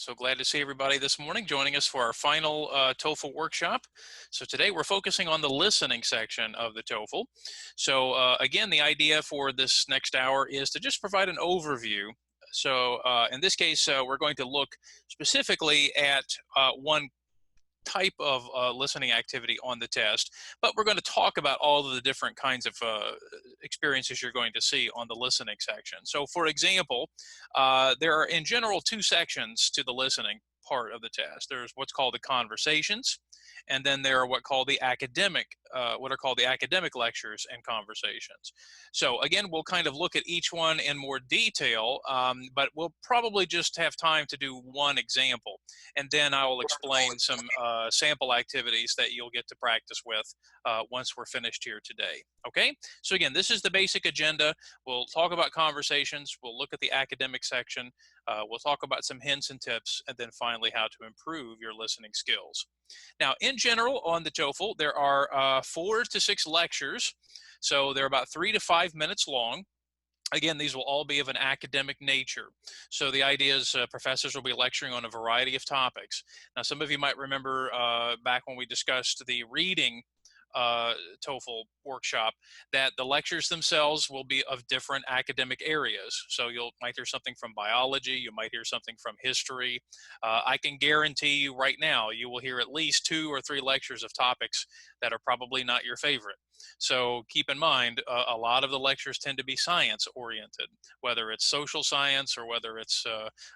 So glad to see everybody this morning joining us for our final TOEFL workshop. So today we're focusing on the listening section of the TOEFL. So again, the idea for this next hour is to just provide an overview. So in this case, we're going to look specifically at one type of listening activity on the test, but we're going to talk about all of the different kinds of experiences you're going to see on the listening section. So for example, there are in general two sections to the listening part of the test. There's what's called the conversations, and then there are what are called the academic lectures and conversations. So again, we'll kind of look at each one in more detail, but we'll probably just have time to do one example, and then I will explain some sample activities that you'll get to practice with once we're finished here today. Okay, so again, this is the basic agenda. We'll talk about conversations, we'll look at the academic section, we'll talk about some hints and tips, and then finally how to improve your listening skills. Now, in general, on the TOEFL, there are 4 to 6 lectures, so they're about 3 to 5 minutes long. Again, these will all be of an academic nature. So the idea is professors will be lecturing on a variety of topics. Now, some of you might remember back when we discussed the reading TOEFL workshop that the lectures themselves will be of different academic areas. So you might hear something from biology, you might hear something from history. I can guarantee you right now, you will hear at least 2 or 3 lectures of topics that are probably not your favorite. So keep in mind, a lot of the lectures tend to be science oriented, whether it's social science or whether it's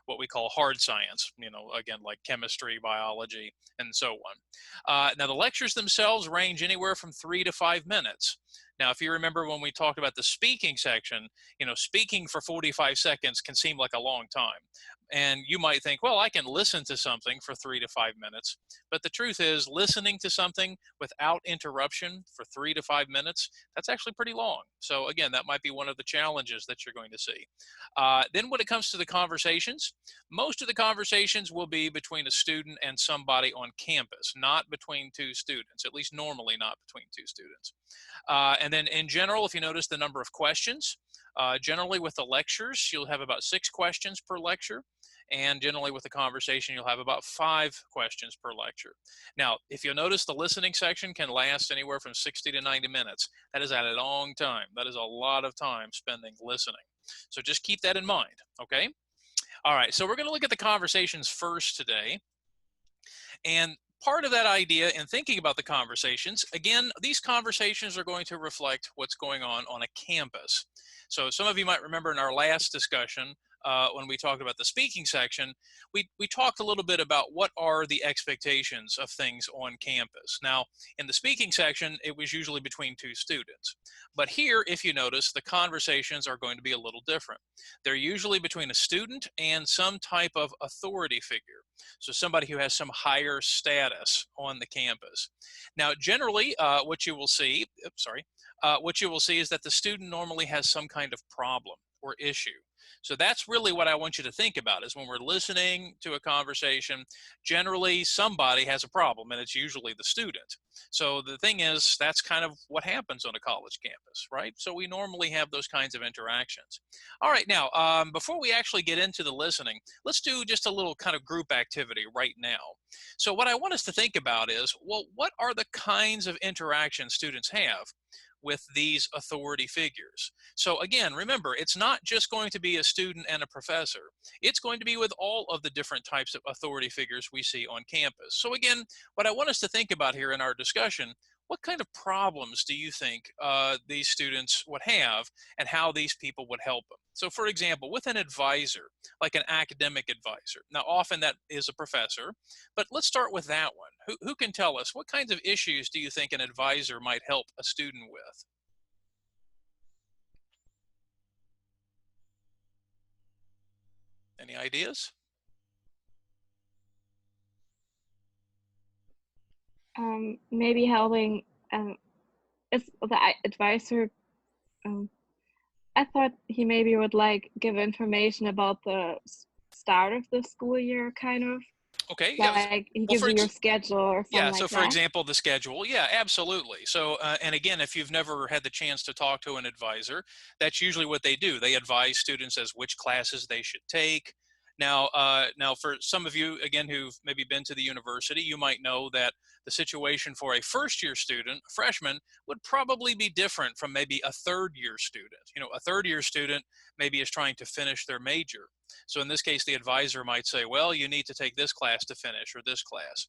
what we call hard science, you know, again, like chemistry, biology, and so on. Now, the lectures themselves range anywhere from 3 to 5 minutes. Now, if you remember when we talked about the speaking section, you know, speaking for 45 seconds can seem like a long time. And you might think, well, I can listen to something for 3 to 5 minutes. But the truth is, listening to something without interruption for 3 to 5 minutes, that's actually pretty long. So again, that might be one of the challenges that you're going to see. Then when it comes to the conversations, most of the conversations will be between a student and somebody on campus, not between 2 students, at least normally not between 2 students. And then in general, if you notice the number of questions, generally with the lectures, you'll have about 6 questions per lecture. And generally with the conversation, you'll have about 5 questions per lecture. Now, if you'll notice, the listening section can last anywhere from 60 to 90 minutes. That is a long time. That is a lot of time spending listening. So just keep that in mind, okay? All right, so we're going to look at the conversations first today. And part of that idea in thinking about the conversations, again, these conversations are going to reflect what's going on a campus. So some of you might remember in our last discussion, when we talked about the speaking section, we talked a little bit about what are the expectations of things on campus. Now, in the speaking section, it was usually between 2 students. But here, if you notice, the conversations are going to be a little different. They're usually between a student and some type of authority figure. So somebody who has some higher status on the campus. Now, generally, what you will see is that the student normally has some kind of problem or issue. So that's really what I want you to think about is when we're listening to a conversation, generally somebody has a problem and it's usually the student. So the thing is, that's kind of what happens on a college campus, right? So we normally have those kinds of interactions. All right, now, before we actually get into the listening, let's do just a little kind of group activity right now. So what I want us to think about is, well, what are the kinds of interactions students have with these authority figures? So again, remember, it's not just going to be a student and a professor. It's going to be with all of the different types of authority figures we see on campus. So again, what I want us to think about here in our discussion, what kind of problems do you think these students would have and how these people would help them? So for example, with an advisor, like an academic advisor, now often that is a professor, but let's start with that one. Who can tell us what kinds of issues do you think an advisor might help a student with? Any ideas? Maybe helping is the advisor. I thought he maybe would like give information about the start of the school year, kind of. Okay. Yeah. Like he gives you your schedule or something Yeah, like so that. for example, the schedule. Yeah, absolutely. So, and again, if you've never had the chance to talk to an advisor, that's usually what they do. They advise students as which classes they should take. Now for some of you, again, who've maybe been to the university, you might know that the situation for a first-year student, a freshman, would probably be different from maybe a third-year student. You know, a third-year student maybe is trying to finish their major. So in this case, the advisor might say, well, you need to take this class to finish, or this class.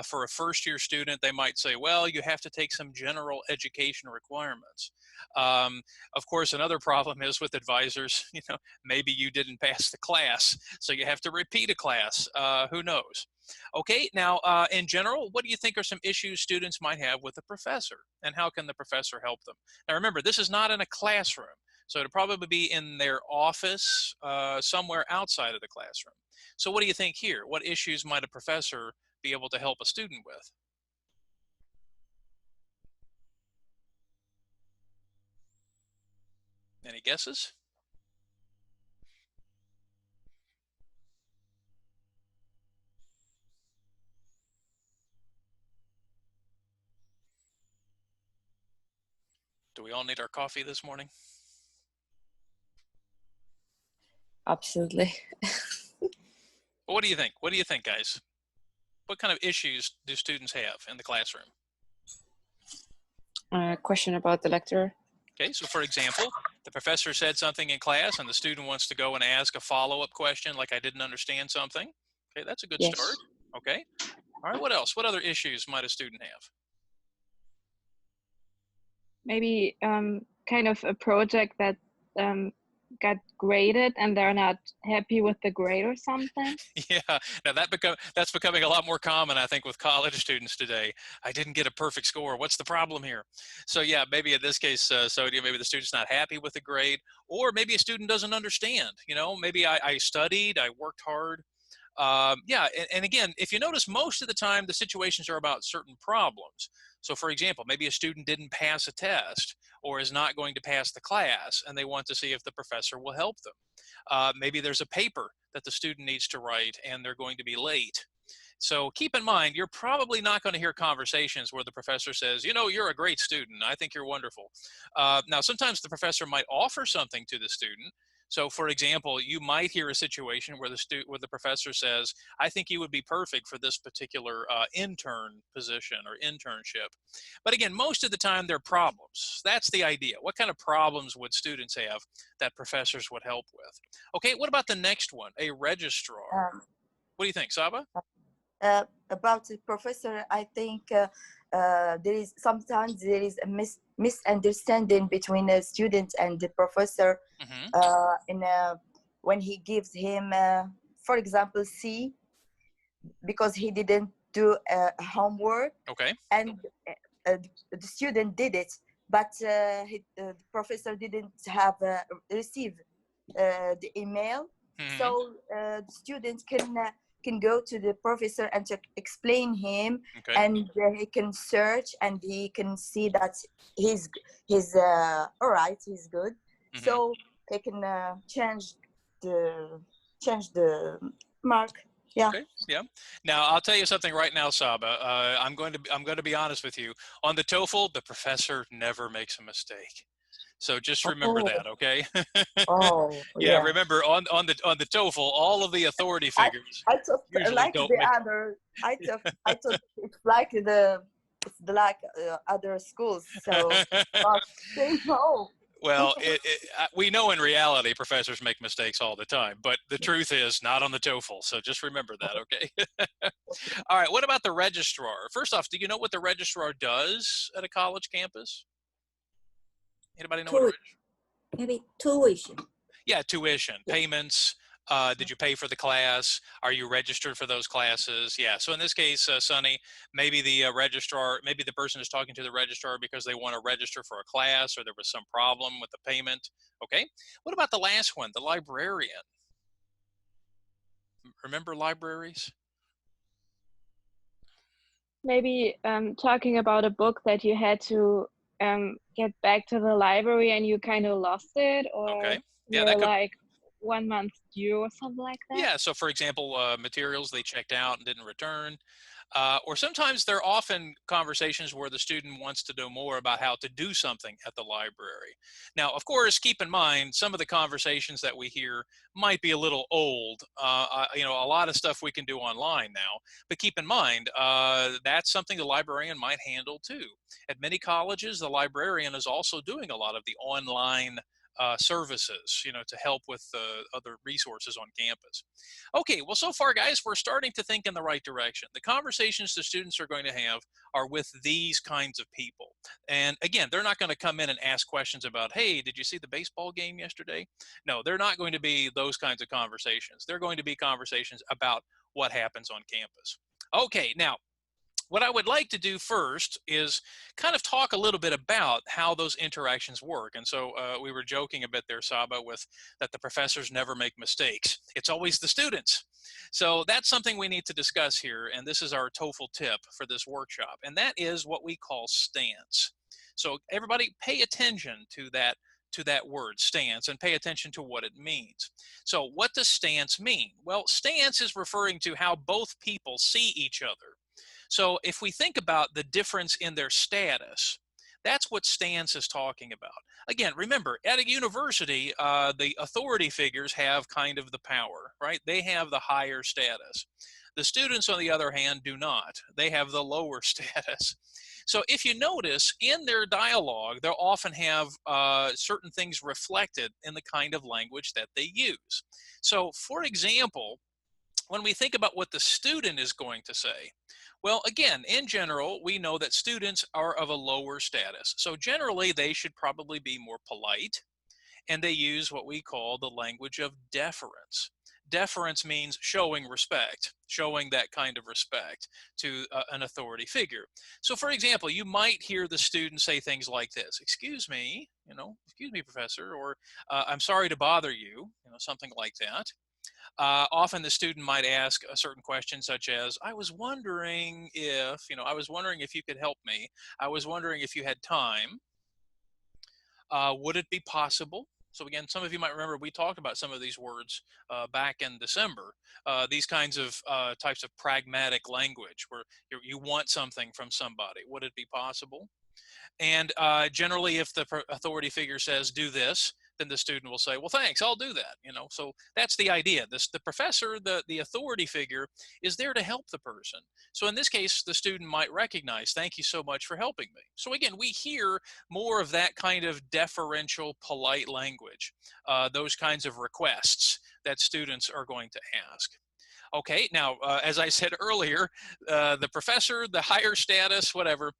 For a first-year student, they might say, well, you have to take some general education requirements. Of course, another problem is with advisors, you know, maybe you didn't pass the class, so you have to repeat a class. Who knows? Okay, now in general, what do you think are some issues students might have with the professor, and how can the professor help them? Now remember, this is not in a classroom, so it'll probably be in their office, somewhere outside of the classroom. So what do you think here? What issues might a professor be able to help a student with? Any guesses? Do we all need our coffee this morning? Absolutely. What do you think? What do you think, guys? What kind of issues do students have in the classroom? Question about the lecturer. Okay, so for example, the professor said something in class and the student wants to go and ask a follow-up question like I didn't understand something. Okay, that's a good Yes. start. Okay, all right, what else? What other issues might a student have? Maybe kind of a project that got graded and they're not happy with the grade or something. Yeah, now that's becoming a lot more common, I think, with college students today. I didn't get a perfect score. What's the problem here? So yeah, maybe in this case, Sodia, maybe the student's not happy with the grade, or maybe a student doesn't understand. You know, maybe I studied, I worked hard. Yeah, and again, if you notice, most of the time the situations are about certain problems. So for example, maybe a student didn't pass a test or is not going to pass the class, and they want to see if the professor will help them. Maybe there's a paper that the student needs to write and they're going to be late. So keep in mind, you're probably not going to hear conversations where the professor says, you know, you're a great student. I think you're wonderful. Now, sometimes the professor might offer something to the student. So for example, you might hear a situation where the professor says, I think you would be perfect for this particular intern position or internship. But again, most of the time they're problems. That's the idea. What kind of problems would students have that professors would help with? Okay, what about the next one? A registrar. What do you think, Saba? About the professor, I think sometimes there is a misunderstanding between a student and the professor. When he gives him, for example, C, because he didn't do homework. Okay. And the student did it, but the professor didn't have received the email. So the student can go to the professor and to explain him, and he can search and he can see that he's all right, he's good. So he can change the mark. Yeah. Okay. Yeah. Now I'll tell you something right now, Saba. I'm going to be honest with you. On the TOEFL, the professor never makes a mistake. So just remember that, okay? Yeah. Remember on the TOEFL, all of the authority figures. I thought usually like don't the make... other. I thought it's like other schools. So they know. Well, we know in reality professors make mistakes all the time, but the truth is not on the TOEFL. So just remember that, okay? All right. What about the registrar? First off, do you know what the registrar does at a college campus? Anybody know what a registrar? Maybe tuition. Yeah, tuition, payments. Did you pay for the class? Are you registered for those classes? Yeah. So in this case, Sonny, maybe the registrar, maybe the person is talking to the registrar because they want to register for a class or there was some problem with the payment. Okay. What about the last one, the librarian? Remember libraries? Maybe talking about a book that you had to get back to the library and you kind of lost it, or yeah, you're like 1 month due or something like that. Yeah, so for example, materials they checked out and didn't return. Or sometimes they're often conversations where the student wants to know more about how to do something at the library. Now, of course, keep in mind, some of the conversations that we hear might be a little old. You know, a lot of stuff we can do online now, but keep in mind, that's something the librarian might handle too. At many colleges, the librarian is also doing a lot of the online services, you know, to help with other resources on campus. Okay, well, so far, guys, we're starting to think in the right direction. The conversations the students are going to have are with these kinds of people. And again, they're not going to come in and ask questions about, hey, did you see the baseball game yesterday? No, they're not going to be those kinds of conversations. They're going to be conversations about what happens on campus. Okay, now, what I would like to do first is kind of talk a little bit about how those interactions work. And so we were joking a bit there, Saba, with that the professors never make mistakes. It's always the students. So that's something we need to discuss here. And this is our TOEFL tip for this workshop. And that is what we call stance. So everybody pay attention to that word stance and pay attention to what it means. So what does stance mean? Well, stance is referring to how both people see each other. So if we think about the difference in their status, that's what stance is talking about. Again, remember, at a university, the authority figures have kind of the power, right? They have the higher status. The students, on the other hand, do not. They have the lower status. So if you notice, in their dialogue, they'll often have certain things reflected in the kind of language that they use. So for example, when we think about what the student is going to say, well, again, in general, we know that students are of a lower status. So generally, they should probably be more polite, and they use what we call the language of deference. Deference means showing respect, showing that kind of respect to an authority figure. So for example, you might hear the student say things like this: excuse me, excuse me, professor, or I'm sorry to bother you, something like that. Often the student might ask a certain question such as, I was wondering if, you could help me. I was wondering if you had time. Would it be possible? So again, some of you might remember we talked about some of these words back in December. These kinds of types of pragmatic language where you want something from somebody. Would it be possible? And generally, if the authority figure says, do this, then the student will say, well, thanks, I'll do that. So that's the idea. The professor, the authority figure, is there to help the person. So in this case, the student might recognize, thank you so much for helping me. So again, we hear more of that kind of deferential, polite language, those kinds of requests that students are going to ask. Okay, now, as I said earlier, the professor, the higher status, whatever,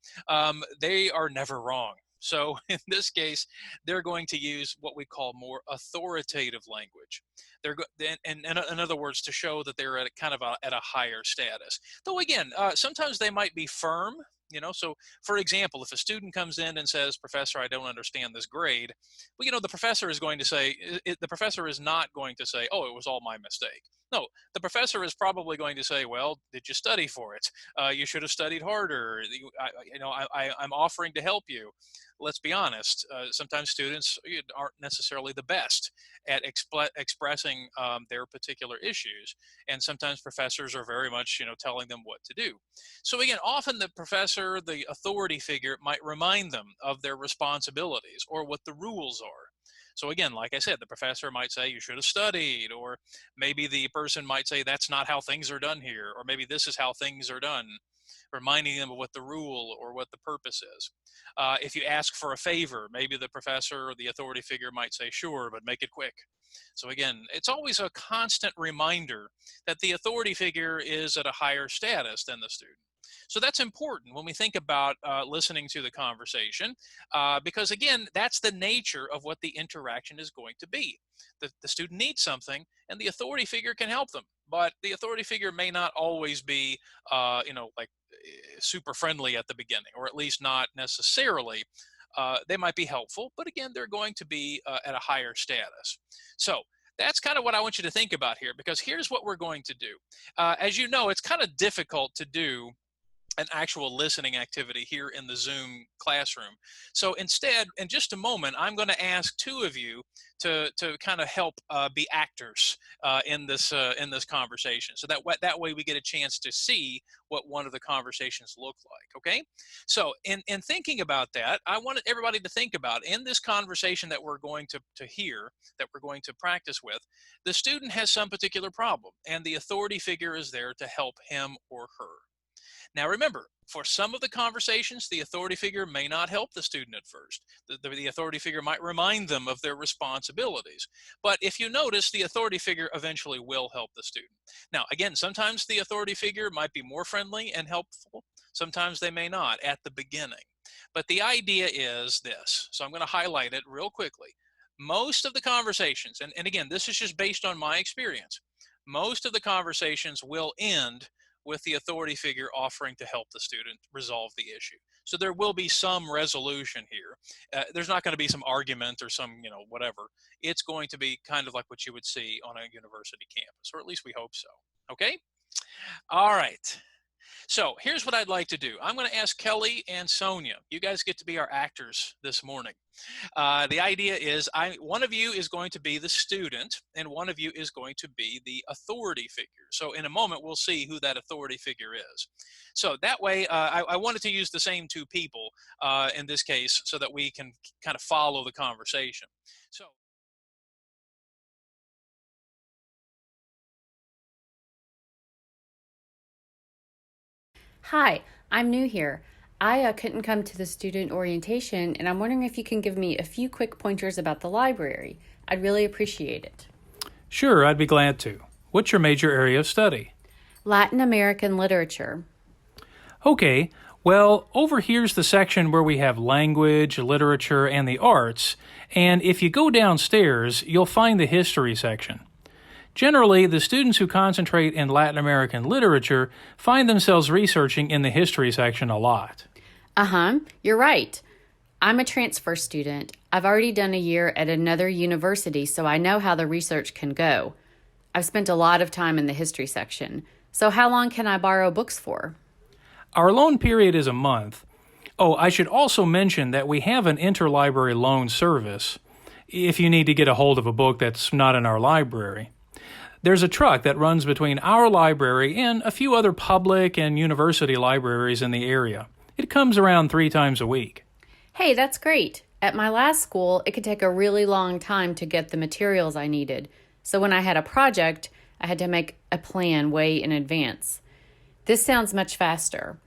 they are never wrong. So in this case, they're going to use what we call more authoritative language. In other words, to show that they're at at a higher status. Though again, sometimes they might be firm. So for example, if a student comes in and says, professor, I don't understand this grade, well, the professor is going to say, the professor is not going to say, oh, it was all my mistake. No, the professor is probably going to say, well, did you study for it? You should have studied harder. I'm offering to help you. Let's be honest, sometimes students aren't necessarily the best at expressing their particular issues. And sometimes professors are very much, telling them what to do. So again, often the professor, the authority figure, might remind them of their responsibilities or what the rules are. So again, like I said, the professor might say, you should have studied, or maybe the person might say, that's not how things are done here, or maybe this is how things are done, reminding them of what the rule or what the purpose is. If you ask for a favor, maybe the professor or the authority figure might say, sure, but make it quick. So again, it's always a constant reminder that the authority figure is at a higher status than the student. So that's important when we think about listening to the conversation, because again, that's the nature of what the interaction is going to be. The student needs something, and the authority figure can help them. But the authority figure may not always be, super friendly at the beginning, or at least not necessarily. They might be helpful, but again, they're going to be at a higher status. So that's kind of what I want you to think about here, because here's what we're going to do. As you know, it's kind of difficult to do an actual listening activity here in the Zoom classroom. So instead, in just a moment, I'm going to ask two of you to kind of help be actors in this conversation. So that way we get a chance to see what one of the conversations look like. Okay. So in thinking about that, I wanted everybody to think about in this conversation that we're going to hear, that we're going to practice with, the student has some particular problem, and the authority figure is there to help him or her. Now remember, for some of the conversations, the authority figure may not help the student at first. The authority figure might remind them of their responsibilities. But if you notice, the authority figure eventually will help the student. Now, again, sometimes the authority figure might be more friendly and helpful. Sometimes they may not at the beginning. But the idea is this. So I'm going to highlight it real quickly. Most of the conversations, and again, this is just based on my experience, most of the conversations will end with the authority figure offering to help the student resolve the issue. So there will be some resolution here. There's not going to be some argument or some, whatever. It's going to be kind of like what you would see on a university campus, or at least we hope so. Okay? All right. So here's what I'd like to do. I'm going to ask Kelly and Sonia. You guys get to be our actors this morning. The idea is one of you is going to be the student and one of you is going to be the authority figure. So in a moment, we'll see who that authority figure is. So that way, I wanted to use the same two people in this case so that we can kind of follow the conversation. So. Hi, I'm new here. I couldn't come to the student orientation, and I'm wondering if you can give me a few quick pointers about the library. I'd really appreciate it. Sure, I'd be glad to. What's your major area of study? Latin American literature. Okay, well, over here's the section where we have language, literature, and the arts, and if you go downstairs, you'll find the history section. Generally, the students who concentrate in Latin American literature find themselves researching in the history section a lot. You're right. I'm a transfer student. I've already done a year at another university, so I know how the research can go. I've spent a lot of time in the history section. So how long can I borrow books for? Our loan period is a month. Oh, I should also mention that we have an interlibrary loan service if you need to get a hold of a book that's not in our library. There's a truck that runs between our library and a few other public and university libraries in the area. It comes around 3 times a week. Hey, that's great. At my last school, it could take a really long time to get the materials I needed. So when I had a project, I had to make a plan way in advance. This sounds much faster.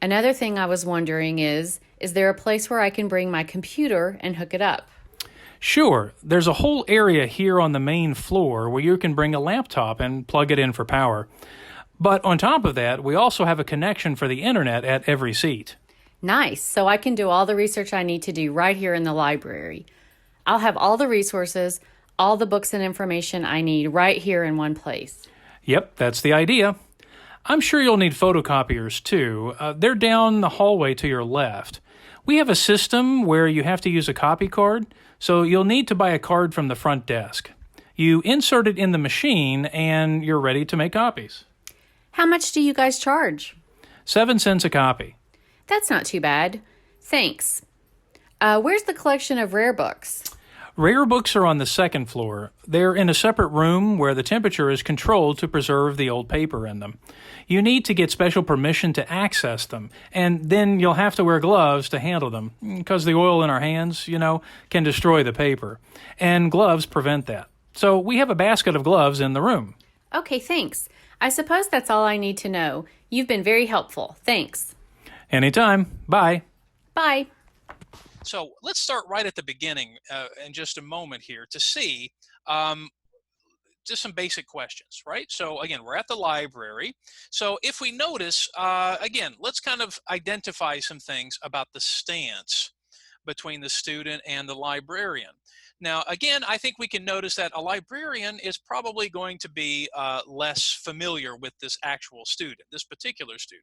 Another thing I was wondering is there a place where I can bring my computer and hook it up? Sure, there's a whole area here on the main floor where you can bring a laptop and plug it in for power. But on top of that, we also have a connection for the internet at every seat. Nice, so I can do all the research I need to do right here in the library. I'll have all the resources, all the books and information I need right here in one place. Yep, that's the idea. I'm sure you'll need photocopiers too. They're down the hallway to your left. We have a system where you have to use a copy card, so you'll need to buy a card from the front desk. You insert it in the machine and you're ready to make copies. How much do you guys charge? 7 cents a copy. That's not too bad. Thanks. Where's the collection of rare books? Rare books are on the second floor. They're in a separate room where the temperature is controlled to preserve the old paper in them. You need to get special permission to access them, and then you'll have to wear gloves to handle them, because the oil in our hands, can destroy the paper. And gloves prevent that. So we have a basket of gloves in the room. Okay, thanks. I suppose that's all I need to know. You've been very helpful. Thanks. Anytime. Bye. Bye. So let's start right at the beginning in just a moment here to see just some basic questions, right? So again, we're at the library. So if we notice, again, let's kind of identify some things about the stance between the student and the librarian. Now, again, I think we can notice that a librarian is probably going to be less familiar with this actual student, this particular student.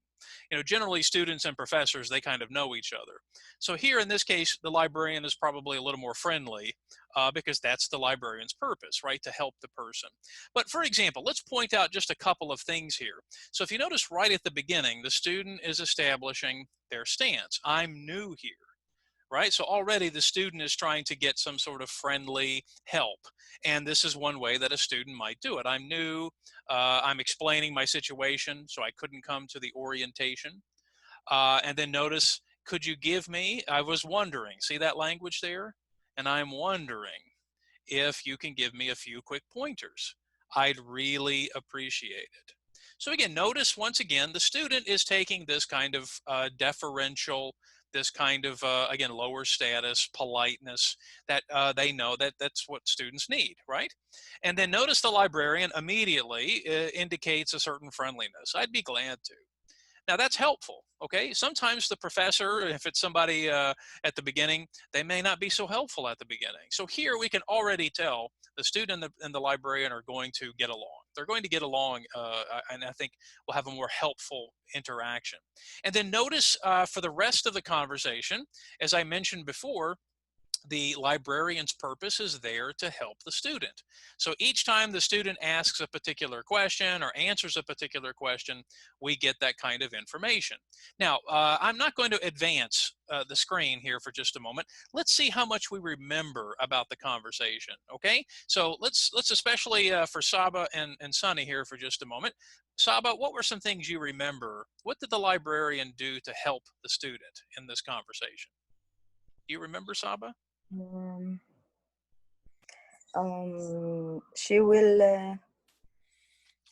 You know, generally students and professors, they kind of know each other. So here in this case, the librarian is probably a little more friendly because that's the librarian's purpose, right? To help the person. But for example, let's point out just a couple of things here. So if you notice right at the beginning, the student is establishing their stance. I'm new here. Right? So already the student is trying to get some sort of friendly help. And this is one way that a student might do it. I'm new, I'm explaining my situation, so I couldn't come to the orientation. And then notice, could you give me, I was wondering, see that language there? And I'm wondering if you can give me a few quick pointers. I'd really appreciate it. So again, notice once again, the student is taking this kind of deferential, this kind of, again, lower status, politeness that they know that that's what students need, right? And then notice the librarian immediately indicates a certain friendliness. I'd be glad to. Now that's helpful, okay? Sometimes the professor, if it's somebody at the beginning, they may not be so helpful at the beginning. So here we can already tell the student and the librarian are going to get along. They're going to get along, and I think we'll have a more helpful interaction. And then notice for the rest of the conversation, as I mentioned before, the librarian's purpose is there to help the student. So each time the student asks a particular question or answers a particular question, we get that kind of information. Now, I'm not going to advance the screen here for just a moment. Let's see how much we remember about the conversation, okay? So let's especially for Saba and Sunny here for just a moment. Saba, what were some things you remember? What did the librarian do to help the student in this conversation? Do you remember, Saba? She will.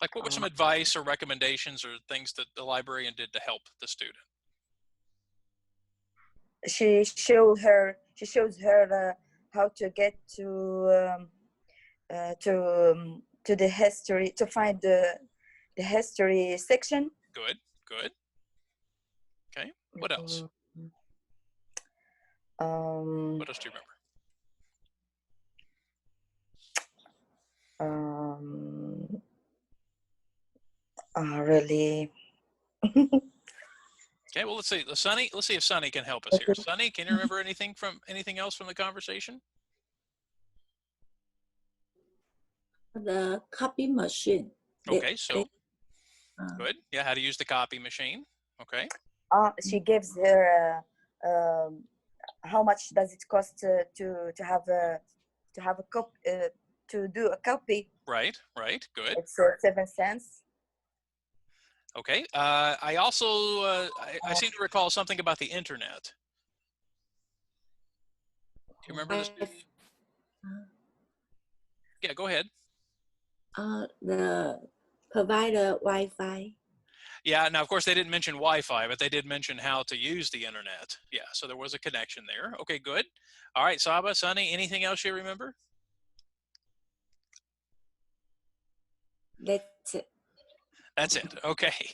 Like, what were some advice or recommendations or things that the librarian did to help the student? She shows her how to get to the history, to find the history section. Good, good. Okay, what else? What else do you remember? Really. Okay, well, let's see. Sunny, let's see if Sunny can help us here. Sunny, can you remember anything else from the conversation? The copy machine. Okay, so good. Yeah, how to use the copy machine. Okay. She gives her how much does it cost to have a copy, to do a copy. Right, good. It's 7 cents. Okay. I also I seem to recall something about the internet. Do you remember this? Yeah, go ahead. The provider Wi-Fi. Yeah, now of course they didn't mention Wi-Fi, but they did mention how to use the internet. Yeah, so there was a connection there. Okay, good. All right, Saba, Sunny, anything else you remember? That's it. That's it. Okay.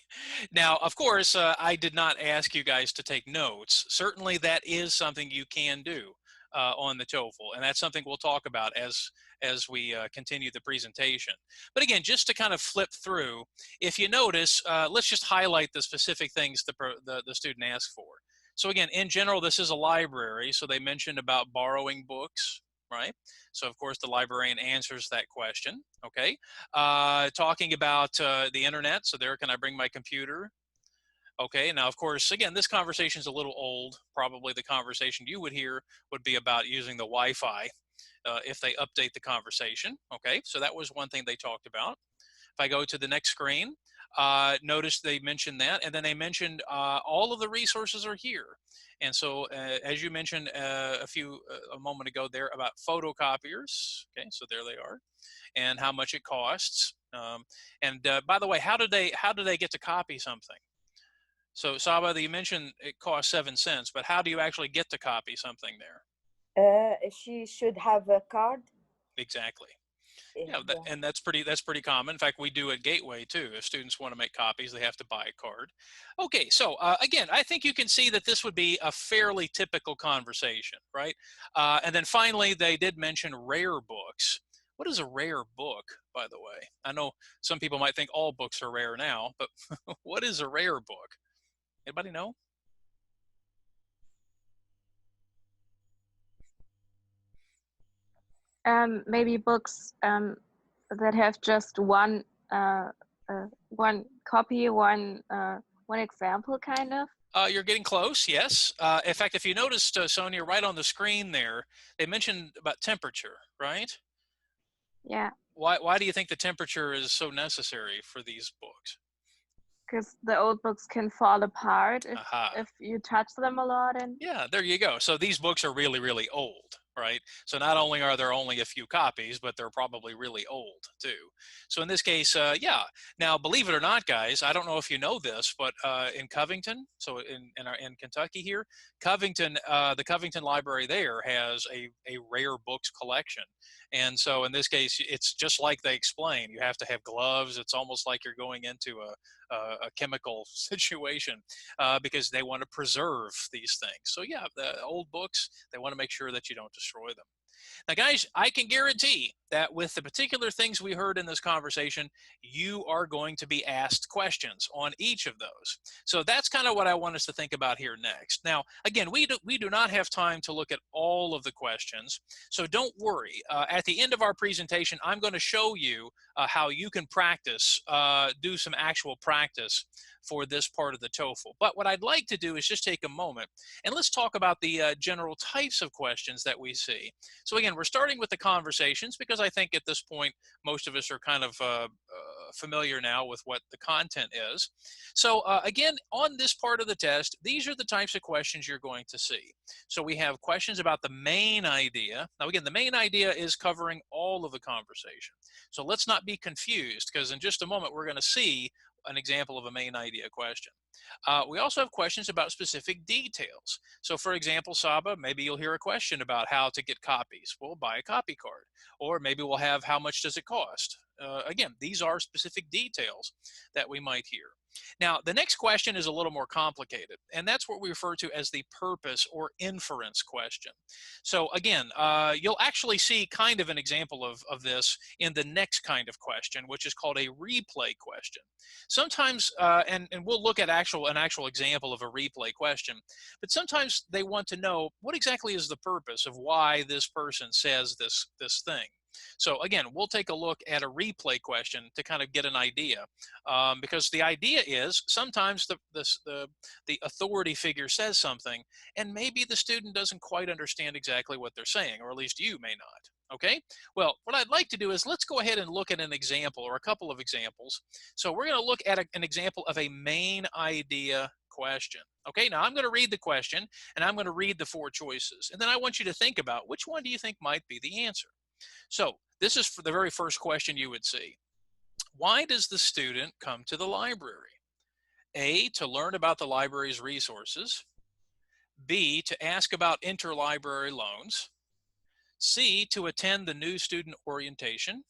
Now, of course, I did not ask you guys to take notes. Certainly that is something you can do on the TOEFL, and that's something we'll talk about as we continue the presentation. But again, just to kind of flip through, if you notice, let's just highlight the specific things the student asked for. So again, in general, this is a library, so they mentioned about borrowing books, right? So of course the librarian answers that question, okay? Talking about the internet, so there, can I bring my computer? Okay, now of course, again, this conversation is a little old. Probably the conversation you would hear would be about using the Wi-Fi if they update the conversation, okay? So that was one thing they talked about. If I go to the next screen, notice they mentioned that, and then they mentioned all of the resources are here. And so, as you mentioned a moment ago there about photocopiers, okay, so there they are, and how much it costs. And by the way, how do they get to copy something? So Saba, you mentioned it costs 7 cents, but how do you actually get to copy something there? She should have a card. Exactly. Yeah, and that's pretty common. In fact, we do at Gateway too. If students want to make copies, they have to buy a card. Okay, so again, I think you can see that this would be a fairly typical conversation, right? And then finally, they did mention rare books. What is a rare book, by the way? I know some people might think all books are rare now, but what is a rare book? Anybody know? Maybe books that have just one copy, one example, kind of. You're getting close, yes. In fact, if you noticed, Sonia, right on the screen there, they mentioned about temperature, right? Yeah. Why do you think the temperature is so necessary for these books? Because the old books can fall apart if you touch them a lot. And yeah, there you go. So these books are really, really old, right? So not only are there only a few copies, but they're probably really old too. So in this case, yeah. Now, believe it or not, guys, I don't know if you know this, but in Covington, so in Kentucky here, Covington, the Covington Library there has a rare books collection. And so in this case, it's just like they explain. You have to have gloves. It's almost like you're going into a chemical situation because they want to preserve these things. So yeah, the old books, they want to make sure that you don't destroy them. Now, guys, I can guarantee that with the particular things we heard in this conversation, you are going to be asked questions on each of those. So that's kind of what I want us to think about here next. Now, again, we do not have time to look at all of the questions, so don't worry. At the end of our presentation, I'm going to show you how you can practice, do some actual practice for this part of the TOEFL. But what I'd like to do is just take a moment and let's talk about the general types of questions that we see. So again, we're starting with the conversations because I think at this point, most of us are kind of familiar now with what the content is. So again, on this part of the test, these are the types of questions you're going to see. So we have questions about the main idea. Now again, the main idea is covering all of the conversation. So let's not be confused because in just a moment, we're going to see an example of a main idea question. We also have questions about specific details. So for example, Saba, maybe you'll hear a question about how to get copies. Well, buy a copy card. Or maybe we'll have how much does it cost? Again, these are specific details that we might hear. Now, the next question is a little more complicated, and that's what we refer to as the purpose or inference question. So again, you'll actually see kind of an example of this in the next kind of question, which is called a replay question. Sometimes, and we'll look at an actual example of a replay question, but sometimes they want to know what exactly is the purpose of why this person says this thing. So again, we'll take a look at a replay question to kind of get an idea, because the idea is sometimes the authority figure says something, and maybe the student doesn't quite understand exactly what they're saying, or at least you may not. Okay, well, what I'd like to do is let's go ahead and look at an example or a couple of examples. So we're going to look at an example of a main idea question. Okay, now I'm going to read the question, and I'm going to read the 4 choices, and then I want you to think about which one do you think might be the answer. So this is for the very first question you would see. Why does the student come to the library? A, to learn about the library's resources. B, to ask about interlibrary loans. C, to attend the new student orientation.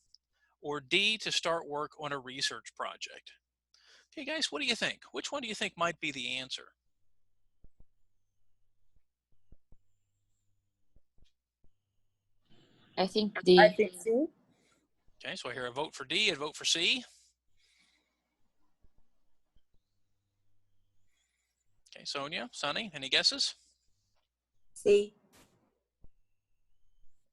Or D, to start work on a research project. Okay, guys, what do you think? Which one do you think might be the answer? I think D. I think C. Okay, so I hear a vote for D, a vote for C. Okay, Sonia, Sunny, any guesses? C.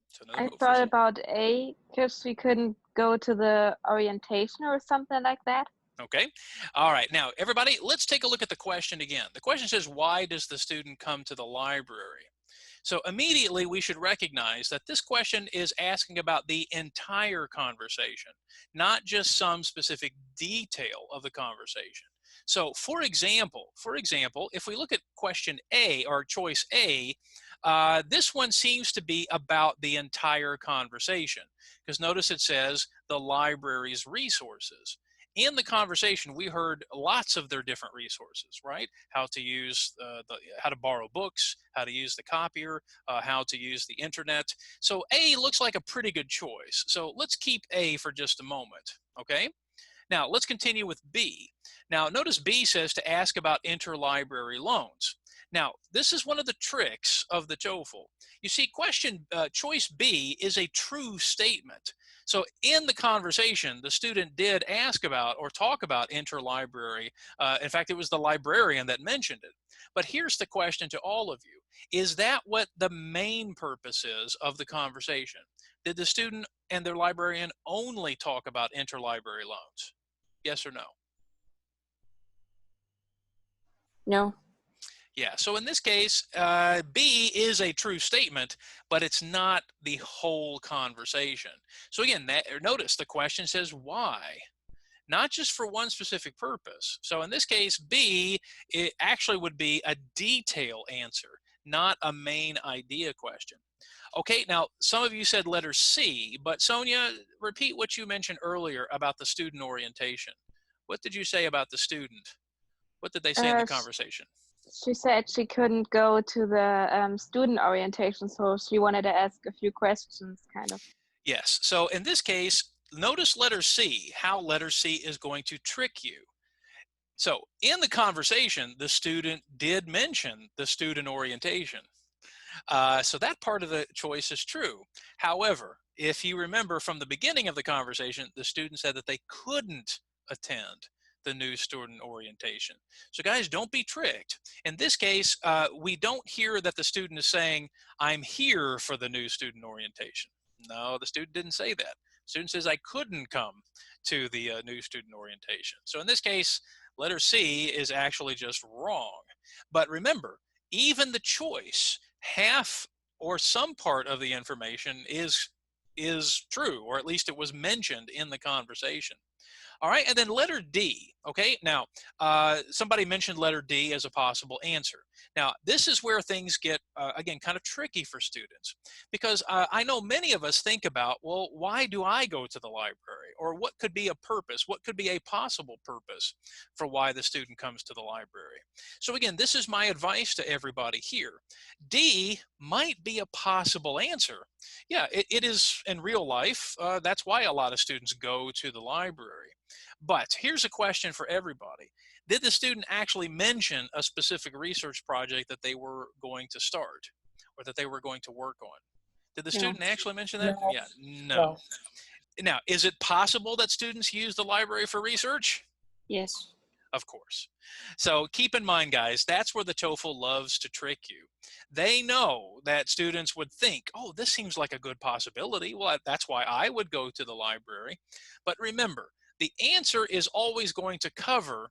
So another I vote for thought C. about A because we couldn't go to the orientation or something like that. Okay. All right. Now, everybody, let's take a look at the question again. The question says, why does the student come to the library? So immediately we should recognize that this question is asking about the entire conversation, not just some specific detail of the conversation. So for example, if we look at question A or choice A, this one seems to be about the entire conversation because notice it says the library's resources. in the conversation, we heard lots of their different resources, right? How to use how to borrow books, how to use the copier, how to use the internet. So A looks like a pretty good choice. So let's keep A for just a moment, okay? Now let's continue with B. Now notice B says to ask about interlibrary loans. Now this is one of the tricks of the TOEFL. You see, choice B is a true statement. So in the conversation, the student did ask about or talk about interlibrary. In fact, it was the librarian that mentioned it. But here's the question to all of you. Is that what the main purpose is of the conversation? Did the student and their librarian only talk about interlibrary loans? Yes or no? No. Yeah, so in this case, B is a true statement, but it's not the whole conversation. So again, notice the question says why, not just for one specific purpose. So in this case, B, it actually would be a detail answer, not a main idea question. Okay, now some of you said letter C, but Sonia, repeat what you mentioned earlier about the student orientation. What did you say about the student? What did they say in the conversation? She said she couldn't go to the student orientation, so she wanted to ask a few questions, kind of. Yes, so in this case, notice letter C, how letter C is going to trick you. So in the conversation, the student did mention the student orientation. So that part of the choice is true. However, if you remember from the beginning of the conversation, the student said that they couldn't attend the new student orientation. So guys, don't be tricked. In this case, we don't hear that the student is saying, I'm here for the new student orientation. No, the student didn't say that. The student says, I couldn't come to the new student orientation. So in this case, letter C is actually just wrong. But remember, even the choice, half or some part of the information is true, or at least it was mentioned in the conversation. All right, and then letter D, okay? Now, somebody mentioned letter D as a possible answer. Now, this is where things get, again, kind of tricky for students, because I know many of us think about, well, why do I go to the library? Or what could be a purpose? What could be a possible purpose for why the student comes to the library? So again, this is my advice to everybody here. D might be a possible answer. Yeah, it is in real life. That's why a lot of students go to the library. But here's a question for everybody. Did the student actually mention a specific research project that they were going to start or that they were going to work on? Did the student actually mention that? No. Yeah, no. Now, is it possible that students use the library for research? Yes. Of course. So keep in mind, guys, that's where the TOEFL loves to trick you. They know that students would think, oh, this seems like a good possibility. Well, that's why I would go to the library. But remember, the answer is always going to cover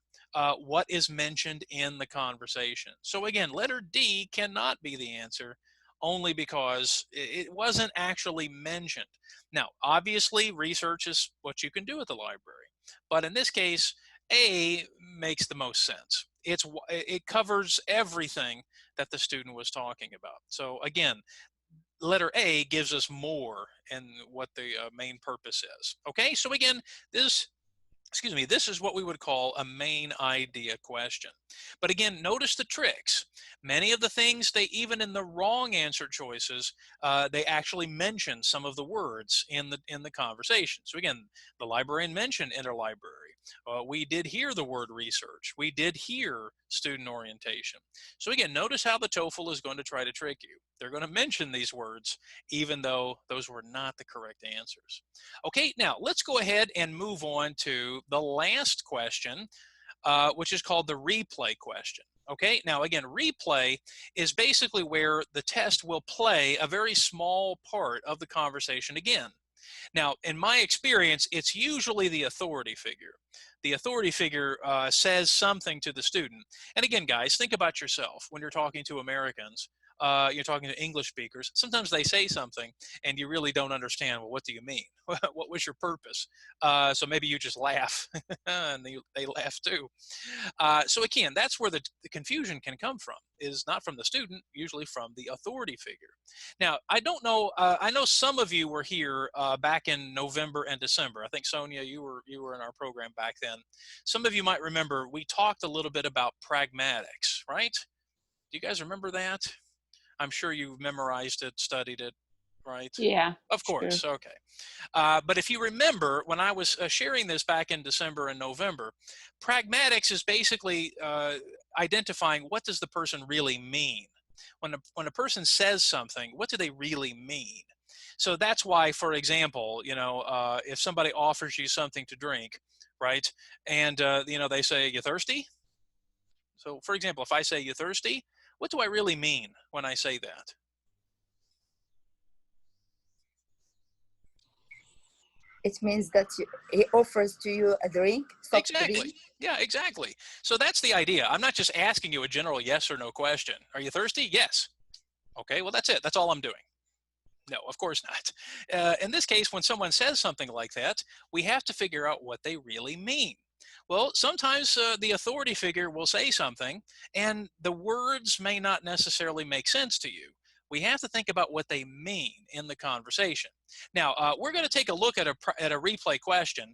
what is mentioned in the conversation. So again, letter D cannot be the answer only because it wasn't actually mentioned. Now, obviously, research is what you can do at the library. But in this case, A makes the most sense. It covers everything that the student was talking about. So again, letter A gives us more in what the main purpose is. Okay, so again, this is what we would call a main idea question. But again, notice the tricks. Many of the things, even in the wrong answer choices, they actually mention some of the words in the conversation. So again, the librarian mentioned interlibrary. We did hear the word research. We did hear student orientation. So again, notice how the TOEFL is going to try to trick you. They're going to mention these words, even though those were not the correct answers. Okay, now let's go ahead and move on to the last question, which is called the replay question. Okay, now again, replay is basically where the test will play a very small part of the conversation again. Now, in my experience, it's usually the authority figure. The authority figure says something to the student. And again, guys, think about yourself when you're talking to Americans. you're talking to English speakers, sometimes they say something and you really don't understand, well, what do you mean? What was your purpose? So maybe you just laugh and they laugh too. So again, that's where the confusion can come from, is not from the student, usually from the authority figure. Now, I don't know, I know some of you were here back in November and December. I think, Sonia, you were in our program back then. Some of you might remember we talked a little bit about pragmatics, right? Do you guys remember that? I'm sure you've memorized it, studied it, right? Yeah. Of course, Sure. okay. But if you remember, when I was sharing this back in December and November, pragmatics is basically identifying what does the person really mean. When a person says something, what do they really mean? So that's why, for example, if somebody offers you something to drink, right, and they say, "You thirsty?" So, for example, if I say, "You thirsty?" what do I really mean when I say that? It means that he offers to you a drink, soft Exactly. drink. Yeah, exactly. So that's the idea. I'm not just asking you a general yes or no question. Are you thirsty? Yes. Okay, well, that's it. That's all I'm doing. No, of course not. In this case, when someone says something like that, we have to figure out what they really mean. Well, sometimes the authority figure will say something, and the words may not necessarily make sense to you. We have to think about what they mean in the conversation. Now, we're going to take a look at a replay question.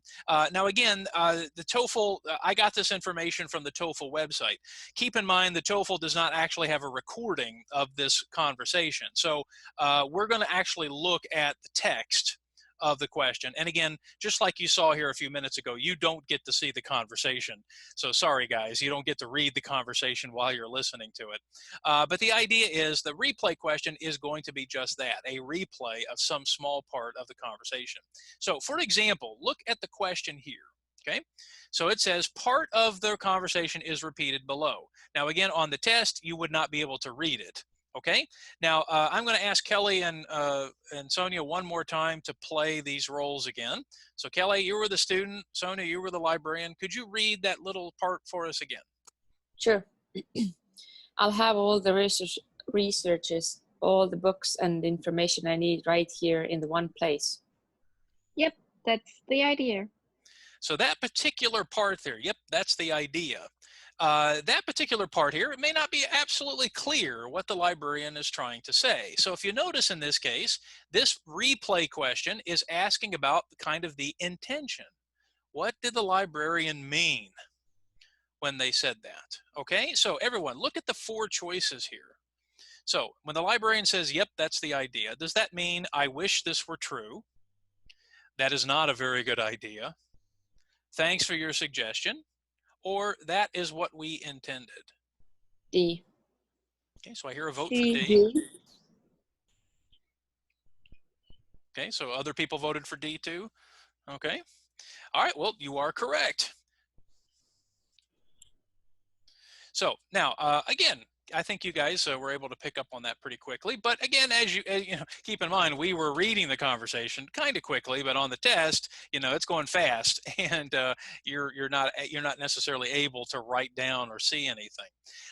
Now, again, the TOEFL, I got this information from the TOEFL website. Keep in mind the TOEFL does not actually have a recording of this conversation. So we're going to actually look at the text of the question. And again, just like you saw here a few minutes ago, you don't get to see the conversation. So sorry, guys, you don't get to read the conversation while you're listening to it. But the idea is the replay question is going to be just that, a replay of some small part of the conversation. So for example, look at the question here. Okay, so it says part of the conversation is repeated below. Now again, on the test, you would not be able to read it. Okay, now I'm going to ask Kelly and Sonia one more time to play these roles again. So Kelly, you were the student. Sonia, you were the librarian. Could you read that little part for us again? Sure. I'll have all the researches, all the books and information I need right here in the one place. Yep, that's the idea. So that particular part there, yep, that's the idea. That particular part here, it may not be absolutely clear what the librarian is trying to say. So if you notice in this case, this replay question is asking about kind of the intention. What did the librarian mean when they said that? Okay, so everyone, look at the four choices here. So when the librarian says, yep, that's the idea, does that mean I wish this were true? That is not a very good idea. Thanks for your suggestion. Or that is what we intended. D. Okay, so I hear a vote D. for D. Okay, so other people voted for D too. Okay. All right, well, you are correct. So now, again, I think you guys were able to pick up on that pretty quickly. But again, as you know, keep in mind, we were reading the conversation kind of quickly, but on the test, it's going fast, and you're not necessarily able to write down or see anything.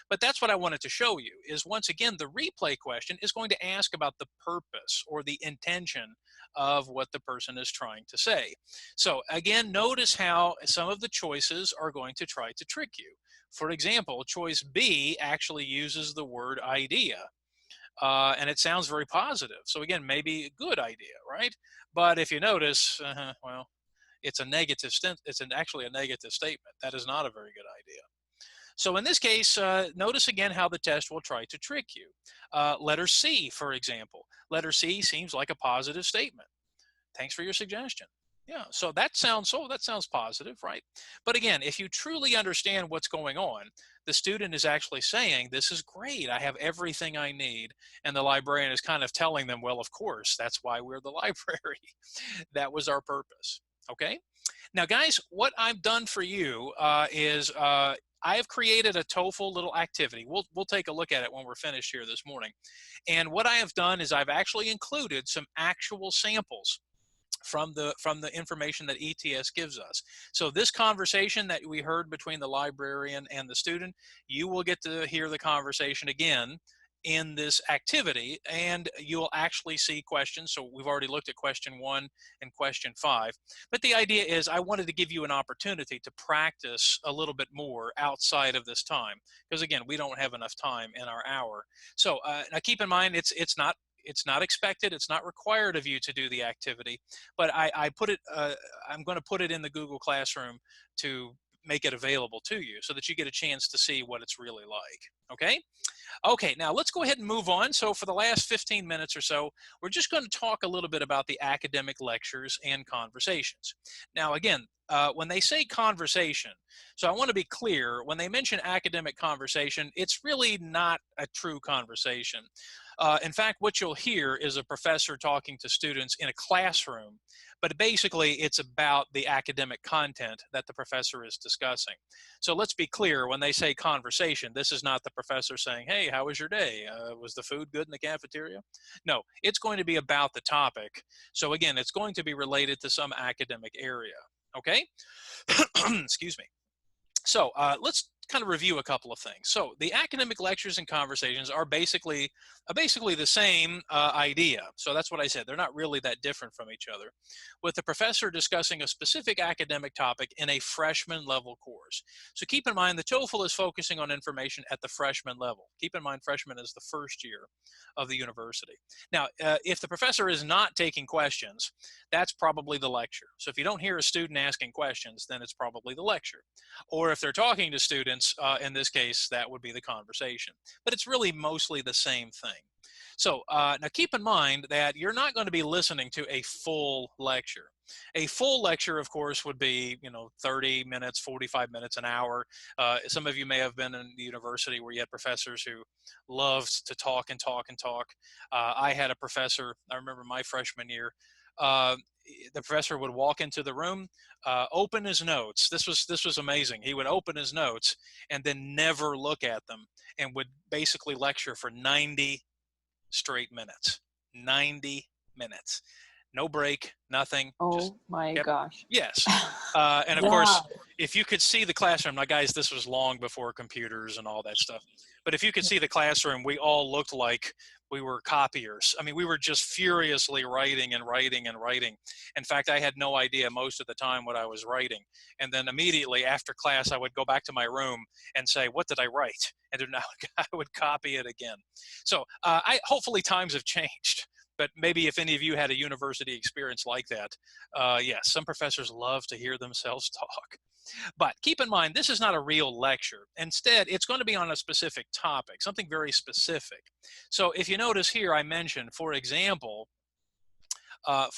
But that's what I wanted to show you is, once again, the replay question is going to ask about the purpose or the intention of what the person is trying to say. So again, notice how some of the choices are going to try to trick you. For example, choice B actually uses the word idea, and it sounds very positive. So again, maybe a good idea, right? But if you notice, well, it's a negative. It's actually a negative statement. That is not a very good idea. So in this case, notice again how the test will try to trick you. Letter C, for example. Letter C seems like a positive statement. Thanks for your suggestion. Yeah, so that sounds positive, right? But again, if you truly understand what's going on, the student is actually saying, this is great, I have everything I need. And the librarian is kind of telling them, well, of course, that's why we're the library. That was our purpose, okay? Now, guys, what I've done for you is I have created a TOEFL little activity. We'll take a look at it when we're finished here this morning. And what I have done is I've actually included some actual samples from the information that ETS gives us. So this conversation that we heard between the librarian and the student, you will get to hear the conversation again in this activity, and you'll actually see questions. So we've already looked at question 1 and question 5, but the idea is I wanted to give you an opportunity to practice a little bit more outside of this time, because again, we don't have enough time in our hour. So now keep in mind, it's not expected, it's not required of you to do the activity, but I'm going to put it in the Google Classroom to make it available to you so that you get a chance to see what it's really like. Okay? Okay, now let's go ahead and move on. So for the last 15 minutes or so, we're just going to talk a little bit about the academic lectures and conversations. Now again, when they say conversation, so I want to be clear, when they mention academic conversation, it's really not a true conversation. In fact, what you'll hear is a professor talking to students in a classroom, but basically it's about the academic content that the professor is discussing. So let's be clear, when they say conversation, this is not the professor saying, hey, how was your day? Was the food good in the cafeteria? No, it's going to be about the topic. So again, it's going to be related to some academic area, okay? Excuse me. So let's kind of review a couple of things. So the academic lectures and conversations are basically the same idea. So that's what I said. They're not really that different from each other, with the professor discussing a specific academic topic in a freshman level course. So keep in mind, the TOEFL is focusing on information at the freshman level. Keep in mind, freshman is the first year of the university. Now, if the professor is not taking questions, that's probably the lecture. So if you don't hear a student asking questions, then it's probably the lecture. Or if they're talking to students, in this case, that would be the conversation. But it's really mostly the same thing. So now keep in mind that you're not going to be listening to a full lecture. A full lecture, of course, would be 30 minutes, 45 minutes, an hour. Some of you may have been in the university where you had professors who loved to talk and talk and talk. I had a professor, I remember my freshman year, the professor would walk into the room, open his notes. This was amazing. He would open his notes and then never look at them, and would basically lecture for 90 straight minutes. 90 minutes. No break, nothing. Oh my gosh. Yes. And of course, if you could see the classroom, now guys, this was long before computers and all that stuff, but if you could see the classroom, we all looked like we were copiers. I mean, we were just furiously writing and writing and writing. In fact, I had no idea most of the time what I was writing. And then immediately after class, I would go back to my room and say, what did I write? And then I would copy it again. So hopefully times have changed. But maybe if any of you had a university experience like that, yes, some professors love to hear themselves talk. But keep in mind, this is not a real lecture. Instead, it's going to be on a specific topic, something very specific. So if you notice here, I mentioned, for example, a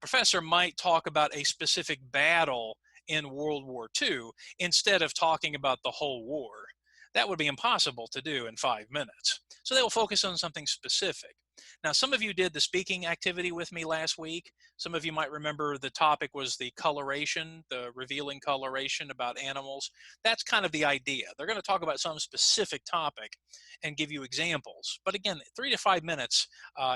professor might talk about a specific battle in World War II instead of talking about the whole war. That would be impossible to do in 5 minutes. So they will focus on something specific. Now, some of you did the speaking activity with me last week. Some of you might remember the topic was the coloration, the revealing coloration about animals. That's kind of the idea. They're going to talk about some specific topic and give you examples. But again, 3 to 5 minutes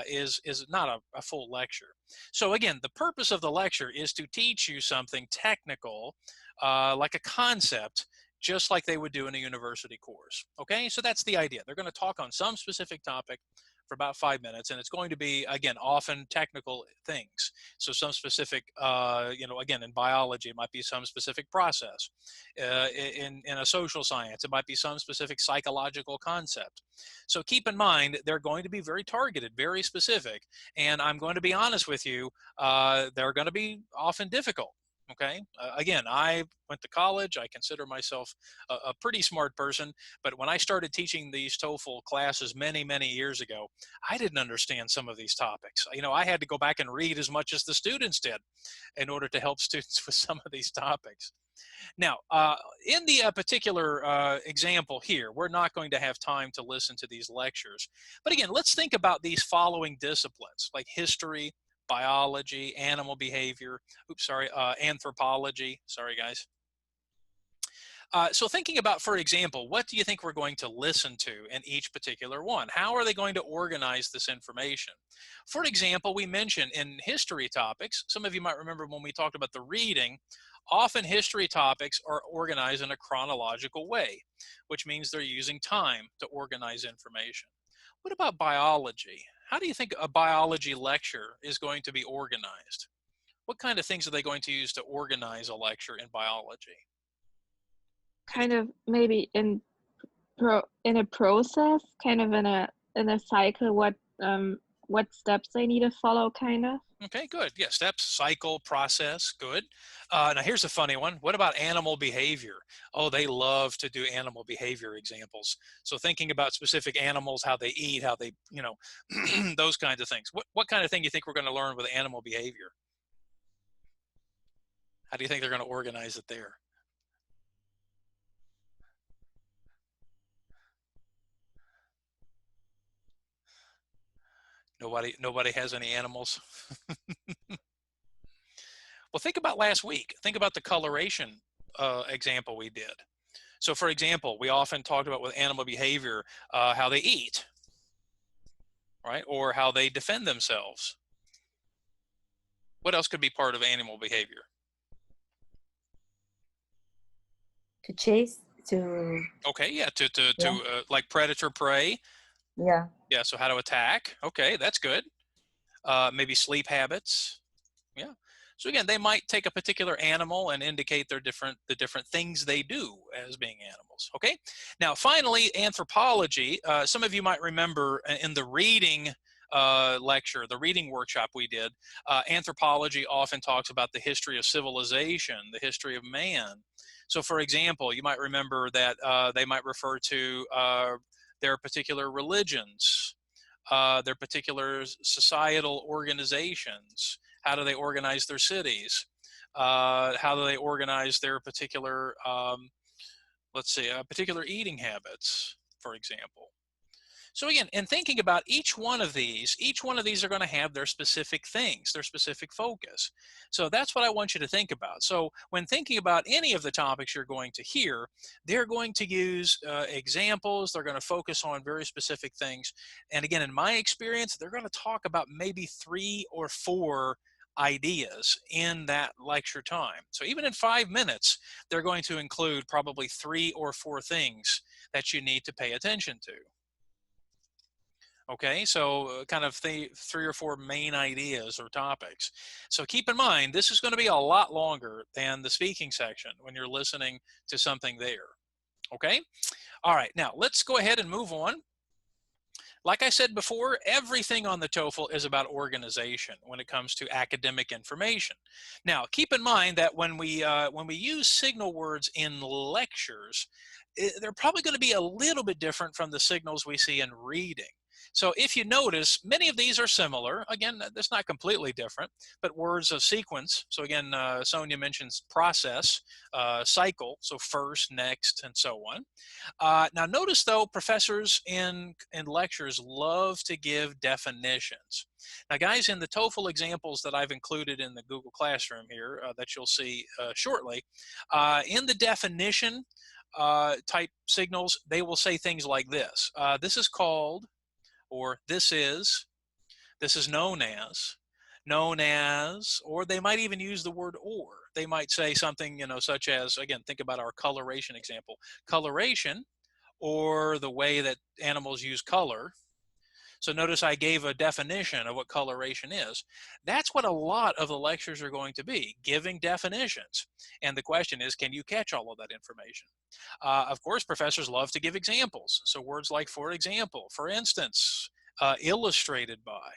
is not a full lecture. So again, the purpose of the lecture is to teach you something technical, like a concept, just like they would do in a university course. Okay, so that's the idea. They're going to talk on some specific topic for about 5 minutes, and it's going to be, again, often technical things. So some specific, again, in biology, it might be some specific process. In a social science, it might be some specific psychological concept. So keep in mind, they're going to be very targeted, very specific, and I'm going to be honest with you, they're going to be often difficult. Okay. Again, I went to college. I consider myself a pretty smart person. But when I started teaching these TOEFL classes many, many years ago, I didn't understand some of these topics. I had to go back and read as much as the students did in order to help students with some of these topics. Now, in the particular example here, we're not going to have time to listen to these lectures. But again, let's think about these following disciplines, like history, biology, animal behavior, anthropology, sorry guys. So thinking about, for example, what do you think we're going to listen to in each particular one? How are they going to organize this information? For example, we mentioned in history topics, some of you might remember when we talked about the reading, often history topics are organized in a chronological way, which means they're using time to organize information. What about biology? How do you think a biology lecture is going to be organized? What kind of things are they going to use to organize a lecture in biology? Kind of maybe in a process, kind of in a cycle, what steps they need to follow, kind of. Okay, good. Yeah, steps, cycle, process, good. Now here's a funny one. What about animal behavior? Oh, they love to do animal behavior examples. So thinking about specific animals, how they eat, how they, those kinds of things. What kind of thing do you think we're going to learn with animal behavior? How do you think they're going to organize it there? Nobody has any animals. Well, think about last week. Think about the coloration example we did. So for example, we often talked about with animal behavior, how they eat, right? Or how they defend themselves. What else could be part of animal behavior? To chase, to Okay, yeah, to yeah, like predator prey. yeah. Yeah, so how to attack. Okay, that's good. Maybe sleep habits. Yeah. So again, they might take a particular animal and indicate the different things they do as being animals. Okay. Now, finally, anthropology. Some of you might remember in the reading lecture, the reading workshop we did, anthropology often talks about the history of civilization, the history of man. So for example, you might remember that they might refer to their particular religions, their particular societal organizations. How do they organize their cities? How do they organize their particular, let's see, particular eating habits, for example? So again, in thinking about each one of these are going to have their specific things, their specific focus. So that's what I want you to think about. So when thinking about any of the topics you're going to hear, they're going to use examples. They're going to focus on very specific things. And again, in my experience, they're going to talk about maybe 3 or 4 ideas in that lecture time. So even in 5 minutes, they're going to include probably 3 or 4 things that you need to pay attention to. Okay, so kind of 3 or 4 main ideas or topics. So keep in mind, this is going to be a lot longer than the speaking section when you're listening to something there. Okay, all right, now let's go ahead and move on. Like I said before, everything on the TOEFL is about organization when it comes to academic information. Now, keep in mind that when we use signal words in lectures, they're probably going to be a little bit different from the signals we see in reading. So if you notice, many of these are similar. Again, that's not completely different, but words of sequence. So again, Sonia mentions process, cycle, so first, next, and so on. Now notice though, professors in lectures love to give definitions. Now guys, in the TOEFL examples that I've included in the Google Classroom here that you'll see shortly, in the definition type signals, they will say things like this. This is called, or this is known as, or they might even use the word or. They might say something, such as, again, think about our coloration example. Coloration, or the way that animals use color. So notice I gave a definition of what coloration is. That's what a lot of the lectures are going to be, giving definitions. And the question is, can you catch all of that information? Of course, professors love to give examples. So words like, for example, for instance, illustrated by.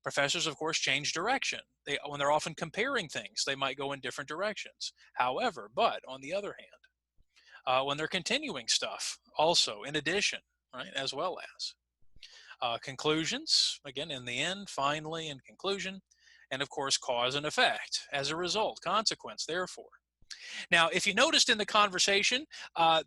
Professors, of course, change direction. When they're often comparing things, they might go in different directions. However, but on the other hand, when they're continuing stuff, also in addition, right, as well as. Conclusions, again, in the end, finally, in conclusion, and of course, cause and effect, as a result, consequence, therefore. Now, if you noticed in the conversation,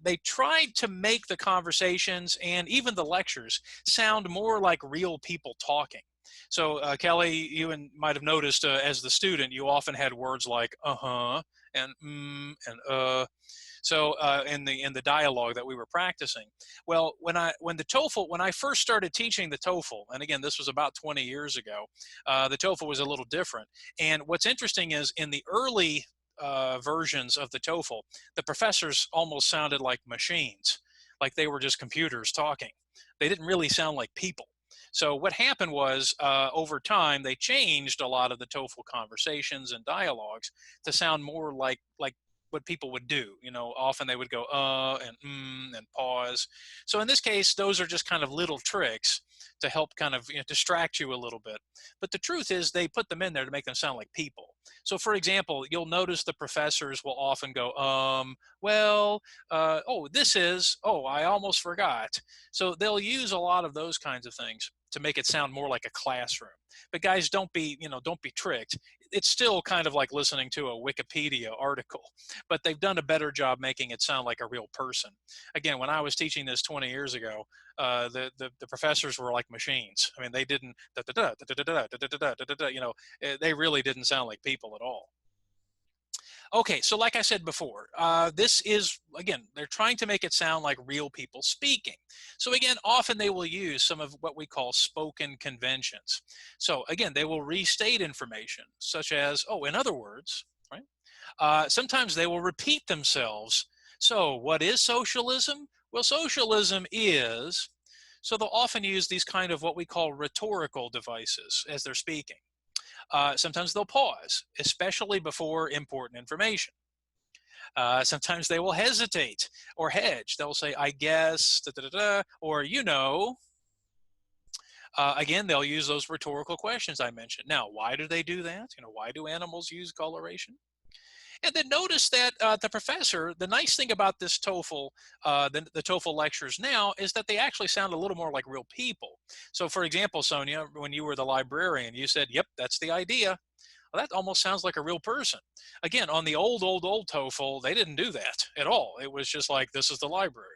they tried to make the conversations and even the lectures sound more like real people talking. So, Kelly, you might have noticed as the student, you often had words like and and So in the dialogue that we were practicing. Well, when I first started teaching the TOEFL, and again, this was about 20 years ago, the TOEFL was a little different. And what's interesting is in the early versions of the TOEFL, the professors almost sounded like machines, like they were just computers talking. They didn't really sound like people. So what happened was over time, they changed a lot of the TOEFL conversations and dialogues to sound more like what people would do. You know, often they would go and and pause. So in this case, those are just kind of little tricks to help kind of distract you a little bit. But the truth is they put them in there to make them sound like people. So for example, you'll notice the professors will often go, well, oh, this is, oh, I almost forgot. So they'll use a lot of those kinds of things to make it sound more like a classroom. But guys, don't be tricked. It's still kind of like listening to a Wikipedia article, but they've done a better job making it sound like a real person. Again, when I was teaching this 20 years ago, the professors were like machines. I mean, they didn't, they really didn't sound like people at all. Okay, so like I said before, this is, again, they're trying to make it sound like real people speaking. So again, often they will use some of what we call spoken conventions. So again, they will restate information such as, oh, in other words, right? Sometimes they will repeat themselves. So what is socialism? Well, socialism is, so they'll often use these kind of what we call rhetorical devices as they're speaking. Sometimes they'll pause, especially before important information. Sometimes they will hesitate or hedge. They'll say, I guess, or you know. Again, they'll use those rhetorical questions I mentioned. Now, why do they do that? Why do animals use coloration? And then notice that the professor, the nice thing about this TOEFL, the TOEFL lectures now, is that they actually sound a little more like real people. So for example, Sonia, when you were the librarian, you said, yep, that's the idea. Well, that almost sounds like a real person. Again, on the old TOEFL, they didn't do that at all. It was just like, this is the library.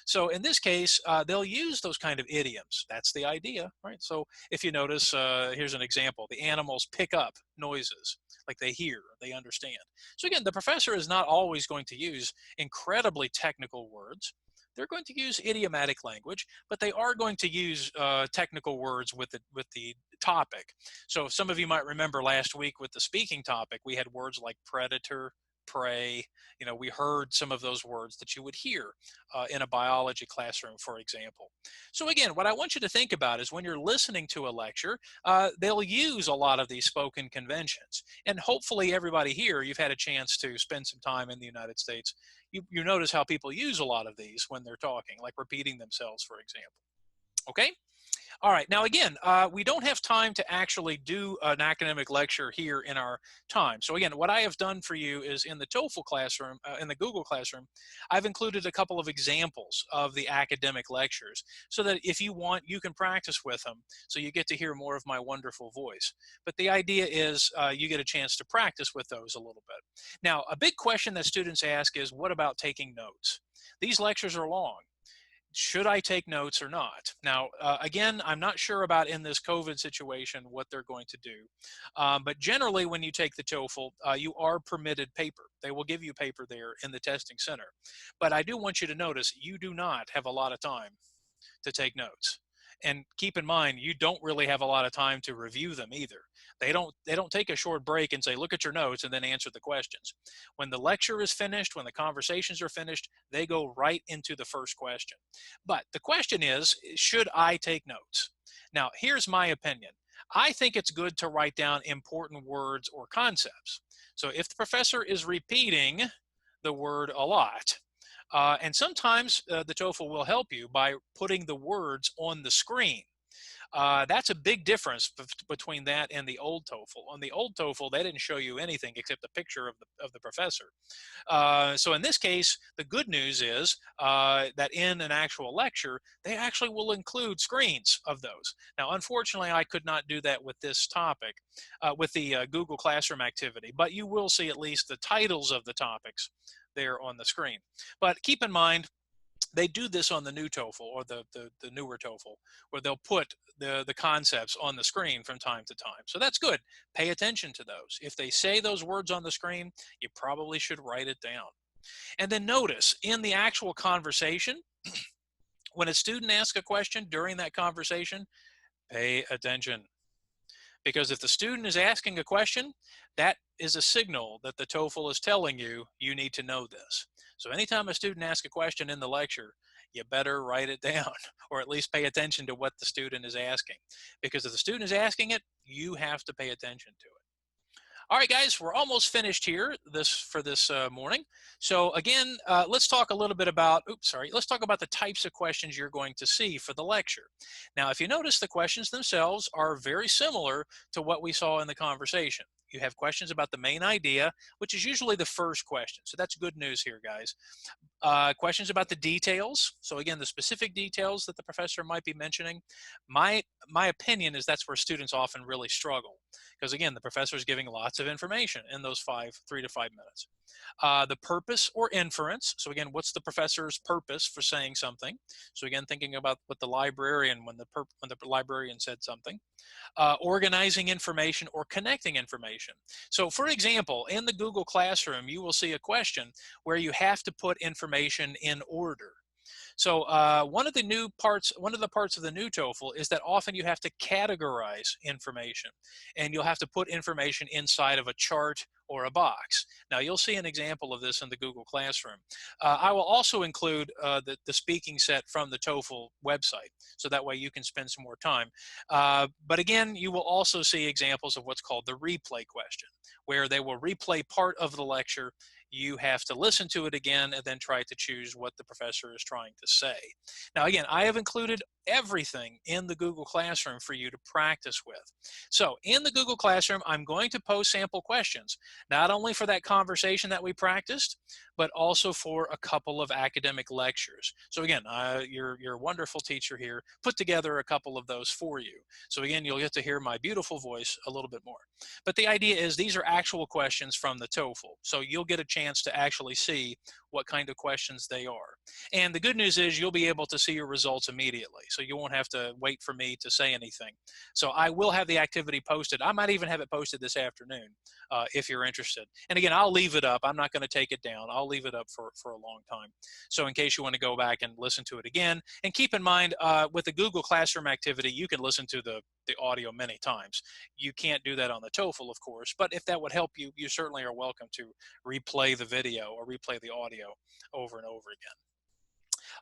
So in this case, they'll use those kind of idioms. That's the idea, right? So if you notice, here's an example. The animals pick up noises, like they hear, they understand. So again, the professor is not always going to use incredibly technical words. They're going to use idiomatic language, but they are going to use technical words with the topic. So some of you might remember last week with the speaking topic, we had words like predator, prey. We heard some of those words that you would hear in a biology classroom, for example. So again, what I want you to think about is when you're listening to a lecture, they'll use a lot of these spoken conventions. And hopefully everybody here, you've had a chance to spend some time in the United States. You notice how people use a lot of these when they're talking, like repeating themselves, for example. Okay? All right, now again, we don't have time to actually do an academic lecture here in our time. So again, what I have done for you is in the TOEFL classroom, in the Google Classroom, I've included a couple of examples of the academic lectures so that if you want, you can practice with them so you get to hear more of my wonderful voice. But the idea is you get a chance to practice with those a little bit. Now, a big question that students ask is, what about taking notes? These lectures are long. Should I take notes or not? Now, again, I'm not sure about in this COVID situation what they're going to do. But generally, when you take the TOEFL, you are permitted paper. They will give you paper there in the testing center. But I do want you to notice you do not have a lot of time to take notes. And keep in mind, you don't really have a lot of time to review them either. They don't take a short break and say, look at your notes and then answer the questions. When the lecture is finished, when the conversations are finished, they go right into the first question. But the question is, should I take notes? Now, here's my opinion. I think it's good to write down important words or concepts. So if the professor is repeating the word a lot, and sometimes the TOEFL will help you by putting the words on the screen. That's a big difference between that and the old TOEFL. On the old TOEFL, they didn't show you anything except a picture of the professor. So in this case, the good news is that in an actual lecture, they actually will include screens of those. Now, unfortunately, I could not do that with this topic, with the Google Classroom activity, but you will see at least the titles of the topics there on the screen. But keep in mind, they do this on the new TOEFL or the newer TOEFL, where they'll put the concepts on the screen from time to time. So that's good. Pay attention to those. If they say those words on the screen, you probably should write it down. And then notice in the actual conversation, when a student asks a question during that conversation, pay attention. Because if the student is asking a question, that is a signal that the TOEFL is telling you, you need to know this. So anytime a student asks a question in the lecture, you better write it down or at least pay attention to what the student is asking. Because if the student is asking it, you have to pay attention to it. All right, guys, we're almost finished here for this morning. So again, let's talk a little bit about, let's talk about the types of questions you're going to see for the lecture. Now, if you notice, the questions themselves are very similar to what we saw in the conversation. You have questions about the main idea, which is usually the first question. So that's good news here, guys. Questions about the details. So again, the specific details that the professor might be mentioning. My opinion is that's where students often really struggle, because again, the professor is giving lots of information in those 3 to 5 minutes. The purpose or inference. So again, what's the professor's purpose for saying something? So again, thinking about what the librarian, when the librarian said something. Organizing information or connecting information. So for example, in the Google Classroom, you will see a question where you have to put information in order. So one of the parts of the new TOEFL is that often you have to categorize information, and you'll have to put information inside of a chart or a box. Now you'll see an example of this in the Google Classroom. I will also include the speaking set from the TOEFL website, so that way you can spend some more time. But again, you will also see examples of what's called the replay question, where they will replay part of the lecture. You have to listen to it again and then try to choose what the professor is trying to say. Now, again, I have included everything in the Google Classroom for you to practice with. So in the Google Classroom, I'm going to post sample questions, not only for that conversation that we practiced, but also for a couple of academic lectures. So again, your wonderful teacher here put together a couple of those for you. So again, you'll get to hear my beautiful voice a little bit more. But the idea is these are actual questions from the TOEFL. So you'll get a chance to actually see what kind of questions they are. And the good news is you'll be able to see your results immediately. So you won't have to wait for me to say anything. So I will have the activity posted. I might even have it posted this afternoon if you're interested. And again, I'll leave it up. I'm not going to take it down. I'll leave it up for a long time. So in case you want to go back and listen to it again, and keep in mind with the Google Classroom activity, you can listen to the audio many times. You can't do that on the TOEFL, of course, but if that would help you, you certainly are welcome to replay the video or replay the audio over and over again.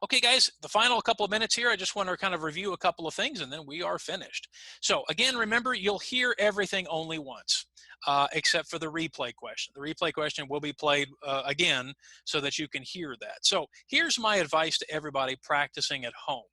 Okay, guys, the final couple of minutes here, I just want to kind of review a couple of things and then we are finished. So again, remember, you'll hear everything only once, except for the replay question. The replay question will be played again so that you can hear that. So here's my advice to everybody practicing at home.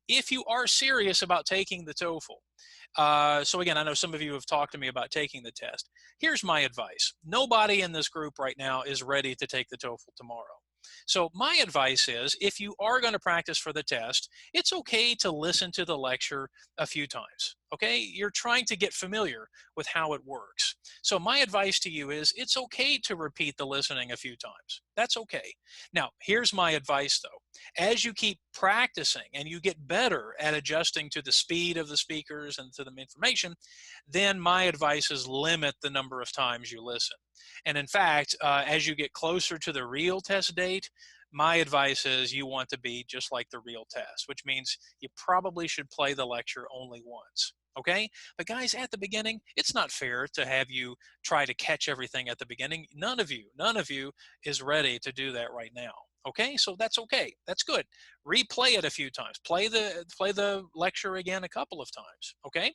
If you are serious about taking the TOEFL, so again, I know some of you have talked to me about taking the test. Here's my advice. Nobody in this group right now is ready to take the TOEFL tomorrow. So my advice is, if you are going to practice for the test, it's okay to listen to the lecture a few times. Okay, you're trying to get familiar with how it works. So my advice to you is, it's okay to repeat the listening a few times. That's okay. Now, here's my advice though. As you keep practicing and you get better at adjusting to the speed of the speakers and to the information, then my advice is limit the number of times you listen. And in fact, as you get closer to the real test date, my advice is you want to be just like the real test, which means you probably should play the lecture only once. Okay? But guys, at the beginning, it's not fair to have you try to catch everything at the beginning. None of you is ready to do that right now. Okay, so that's okay. That's good. Replay it a few times. Play the lecture again a couple of times. Okay.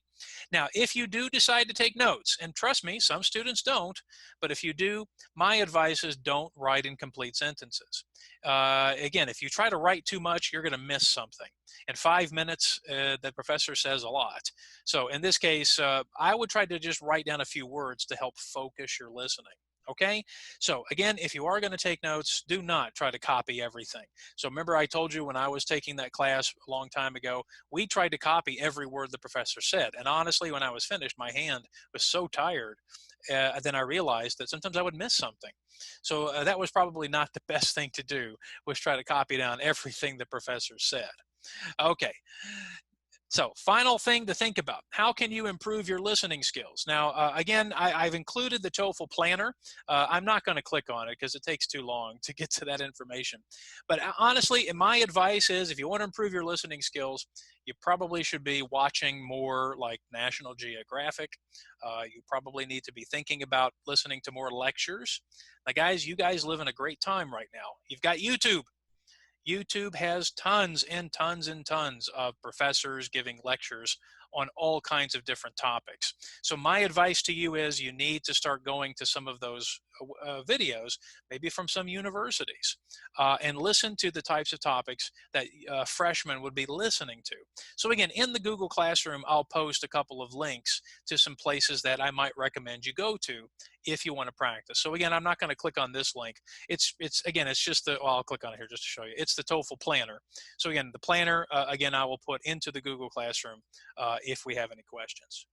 Now, if you do decide to take notes, and trust me, some students don't, but if you do, my advice is don't write incomplete sentences. Again, if you try to write too much, you're going to miss something. In 5 minutes, the professor says a lot. So in this case, I would try to just write down a few words to help focus your listening. Okay, so again, if you are going to take notes, do not try to copy everything. So remember, I told you when I was taking that class a long time ago, we tried to copy every word the professor said. And honestly, when I was finished, my hand was so tired. Then I realized that sometimes I would miss something. So that was probably not the best thing to do, was try to copy down everything the professor said. Okay. So final thing to think about, how can you improve your listening skills? Now, again, I've included the TOEFL planner. I'm not going to click on it because it takes too long to get to that information. But honestly, my advice is if you want to improve your listening skills, you probably should be watching more like National Geographic. You probably need to be thinking about listening to more lectures. Now, guys, you guys live in a great time right now. You've got YouTube. YouTube has tons and tons and tons of professors giving lectures on all kinds of different topics. So my advice to you is you need to start going to some of those videos, maybe from some universities, and listen to the types of topics that freshmen would be listening to. So again, in the Google Classroom, I'll post a couple of links to some places that I might recommend you go to if you want to practice. So again, I'm not going to click on this link. It's just the, well, I'll click on it here just to show you. It's the TOEFL planner. So again, the planner, again, I will put into the Google Classroom if we have any questions.